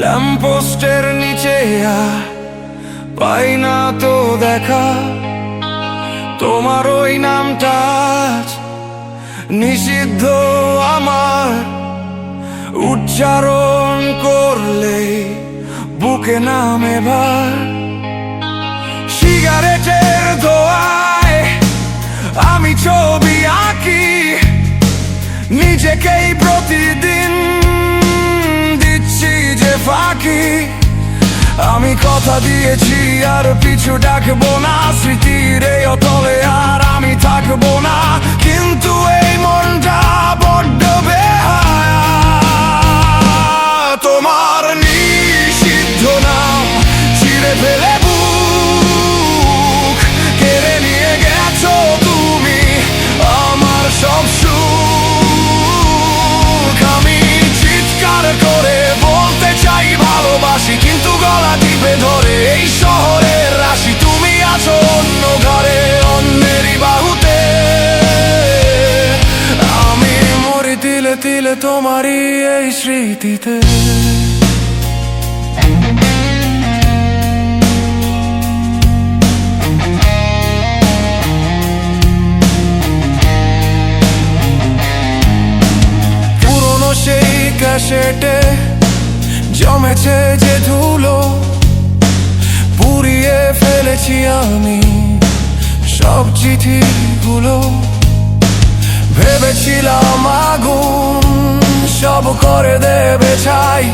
ল্যাম্পপোস্টের নিচে পাই না তো দেখা, তোমার ওই নামটা নিষিদ্ধ আমার। উচ্চারণ করলে বুকে নামে ভার। সিগারেটের ধোঁয়ায় আমি ছবি আঁকি, নিজেকেই প্রতিদিন দিচ্ছি যে ফাঁকি। আমি কথা দিয়েছি আর পিছু ডাকবো না, স্মৃতির এই অতলে আর আমি থাকবো না। কিন্তু এই মনটা বড্ড বেহায়া, তোমার নিষিদ্ধ নাম ছিঁড়ে ফেলে বুক কেড়ে নিয়ে গেছো তুমি আমার সব সুখ। আমি চিৎকার করে বলতে চাই ভালোবাসি, কিন্তু গলা টিপে ধরে এই শহরের রাশি। তুমি আছো অন্য ঘরে, অন্যেরই বাহুতে, আমি মরি তিলে তিলে তোমারই এই স্মৃতিতে। পুরনো সেই ক্যাসেটে জমেছে যে ধুলো, পুড়িয়ে ফেলেছি আমি সব চিঠিগুলো। ভেবেছিলাম আগুন সব করে দেবে ছাই,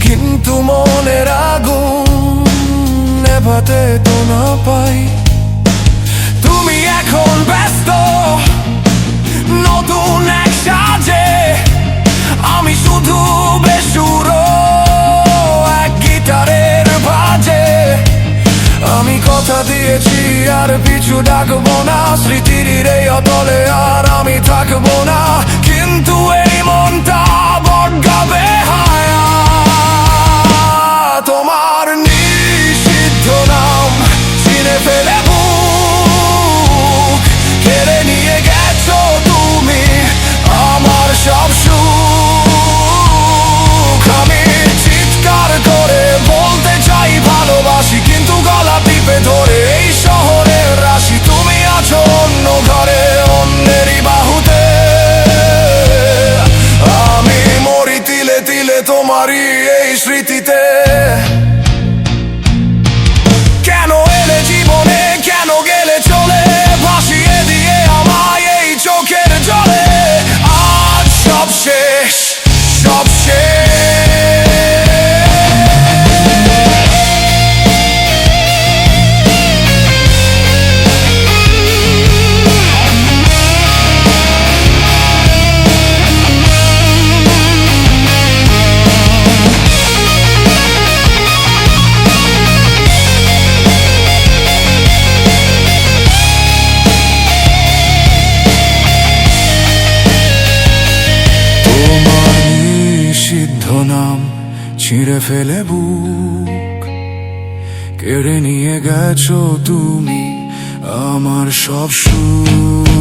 কিন্তু মনের আগুন নেভাতে তো না পাই। তুমি এখন ব্যস্ত নতুন এক সাজে, আমি শুধু বেসুরো এক গিটারের বাজে। আমি কথা দিয়েছি আর পিছু ডাকবো না, স্মৃতির এই অতলে আর আমি থাকবো না। কিন্তু এই মনটা বড্ড বেহায়া, তোমার নিষিদ্ধ নাম ছিঁড়ে ফেলে বুক কেড়ে নিয়ে গেছো তুমি আমার সব সুখ। আমি চিৎকার করে বলতে চাই ভালোবাসি, কিন্তু গলা টিপে ধরে এই শহরের রাশি। তুমি আছো অন্য ঘরে, অন্যেরই বাহুতে, আমি মরি তিলে তিলে তোমারই এই স্মৃতিতে। কেন এলে জীবনে, কেন গেলে চলে, ভাসিয়ে দিয়ে আমায় এই চোখের জলে। আজ সব শেষ, সব শেষ। নাম ছিঁড়ে ফেলে বুক কেড়ে নিয়ে গেছো তুমি আমার সব সুখ।